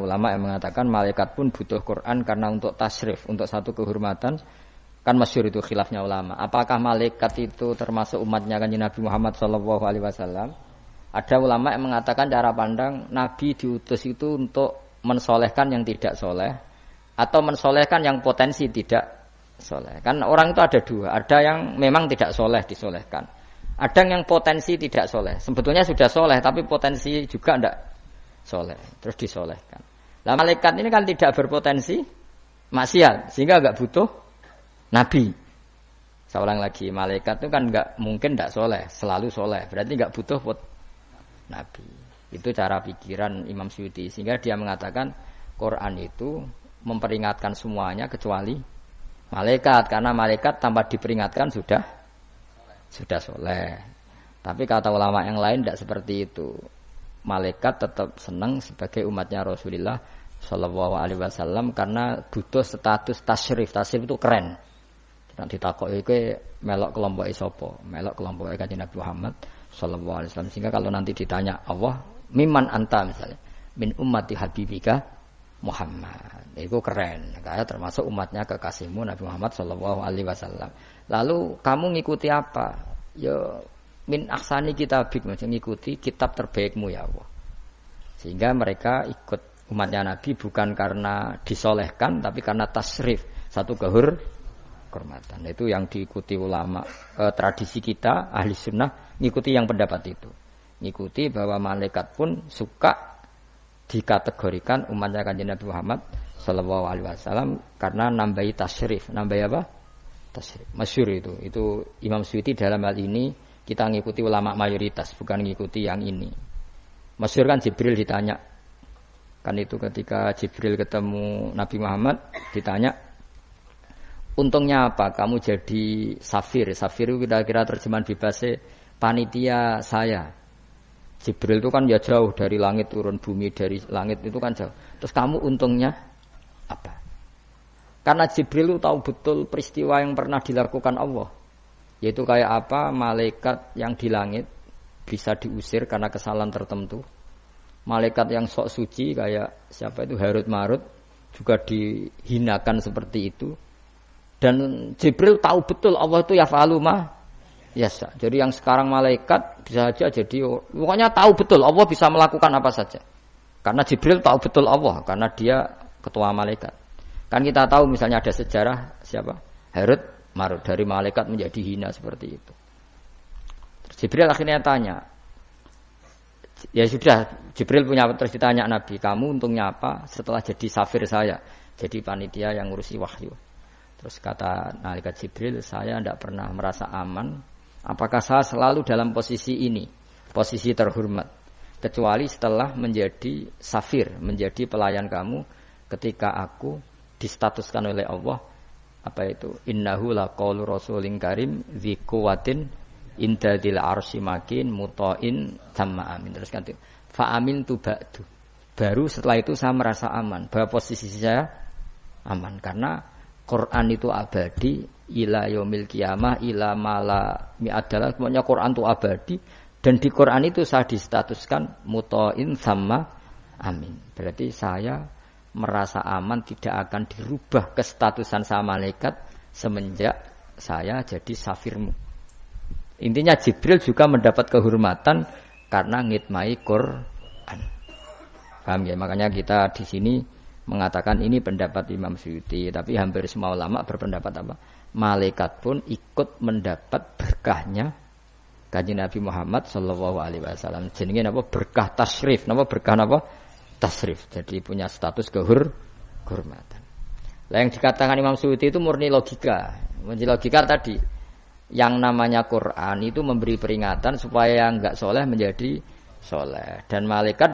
ulama yang mengatakan malaikat pun butuh Quran karena untuk tasrif, untuk satu kehormatan. Kan masyhur itu khilafnya ulama. Apakah malaikat itu termasuk umatnya Kanjeng Nabi Muhammad SAW? Ada ulama yang mengatakan cara pandang Nabi diutus itu untuk mensolehkan yang tidak soleh atau mensolehkan yang potensi tidak soleh. Kan orang itu ada dua. Ada yang memang tidak soleh disolehkan. Ada yang potensi tidak soleh. Sebetulnya sudah soleh tapi potensi juga tidak soleh. Terus disolehkan. Nah malaikat ini kan tidak berpotensi maksiat sehingga enggak butuh Nabi. Saya ulang lagi, malaikat itu kan enggak mungkin tidak soleh, selalu soleh. Berarti enggak butuh Nabi. Itu cara pikiran Imam Suyuti. Sehingga dia mengatakan Quran itu memperingatkan semuanya kecuali malaikat. Karena malaikat tanpa diperingatkan sudah soleh. Tapi kata ulama yang lain tidak seperti itu. Malaikat tetap senang sebagai umatnya Rasulullah Shallallahu Alaihi Wasallam karena butuh status tasrif. Tasrif itu keren. Nanti takok iki melok kelompok isopo, melok kelompok Kanjeng Nabi Muhammad Shallallahu Alaihi Wasallam. Sehingga kalau nanti ditanya Allah, miman anta misalnya, min ummati habibika Muhammad, itu keren. Kayak termasuk umatnya kekasihmu Nabi Muhammad Shallallahu Alaihi Wasallam. Lalu kamu ngikuti apa? Ya min ahsani kitabik, maksudnya ngikuti kitab terbaikmu ya Allah. Sehingga mereka ikut umatnya Nabi bukan karena disolehkan, tapi karena tasrif, satu kehormatan. Itu yang diikuti ulama. Tradisi kita ahli sunnah ngikuti yang pendapat itu. Ngikuti bahwa malaikat pun suka dikategorikan umatnya Kanjeng Nabi Muhammad Sallallahu Alaihi Wasallam karena nambahi tasrif. Nambahi apa? Tasrif. Masyhur itu. Itu Imam Suyuti dalam hal ini kita ngikuti ulama mayoritas, bukan ngikuti yang ini. Masyhur kan Jibril ditanya. Kan itu ketika Jibril ketemu Nabi Muhammad ditanya, untungnya apa kamu jadi safir? Safir itu kira-kira terjemahan bebasnya panitia saya. Jibril itu kan ya jauh dari langit turun bumi, dari langit itu kan jauh. Terus kamu untungnya apa? Karena Jibril itu tahu betul peristiwa yang pernah dilakukan Allah. Yaitu kayak apa malaikat yang di langit bisa diusir karena kesalahan tertentu. Malaikat yang sok suci kayak siapa itu Harut Marut juga dihinakan seperti itu. Dan Jibril tahu betul Allah itu yaf'alu ma yasha. Jadi yang sekarang malaikat bisa saja jadi pokoknya tahu betul Allah bisa melakukan apa saja. Karena Jibril tahu betul Allah karena dia ketua malaikat. Kan kita tahu misalnya ada sejarah siapa? Harut Marut dari malaikat menjadi hina seperti itu. Terus Jibril akhirnya tanya. Ya sudah, Jibril punya terus ditanya Nabi, kamu untungnya apa setelah jadi safir saya, jadi panitia yang ngurusi wahyu. Terus kata malaikat Jibril, saya tidak pernah merasa aman. Apakah saya selalu dalam posisi ini, posisi terhormat, kecuali setelah menjadi safir, menjadi pelayan kamu, ketika aku distatuskan oleh Allah, apa itu? Innahu laqaulu rasulin karim dzi quwwatin indadil arsy makin muta'in tamma amin. Terus kan fa amin tu ba'du. Baru setelah itu saya merasa aman, bahwa posisi saya aman karena Quran itu abadi ila yaumil qiyamah ila mala mi'adalah. Semuanya Quran itu abadi dan di Quran itu saya distatuskan muta'in tamma amin. Berarti saya merasa aman, tidak akan dirubah kestatusan saya malaikat semenjak saya jadi safirmu. Intinya Jibril juga mendapat kehormatan karena ngitmai Quran. Paham ya? Makanya kita di sini mengatakan ini pendapat Imam Suyuti, tapi hampir semua ulama berpendapat apa? Malaikat pun ikut mendapat berkahnya Kanjeng Nabi Muhammad sallallahu alaihi wasallam. Jenenge napa? Berkah tasrif. Napa berkah napa? Tasrif. Jadi punya status kehormatan. Lah yang dikatakan Imam Suyuti itu murni logika. Murni logika tadi. Yang namanya Quran itu memberi peringatan supaya yang enggak soleh menjadi soleh. Dan malaikat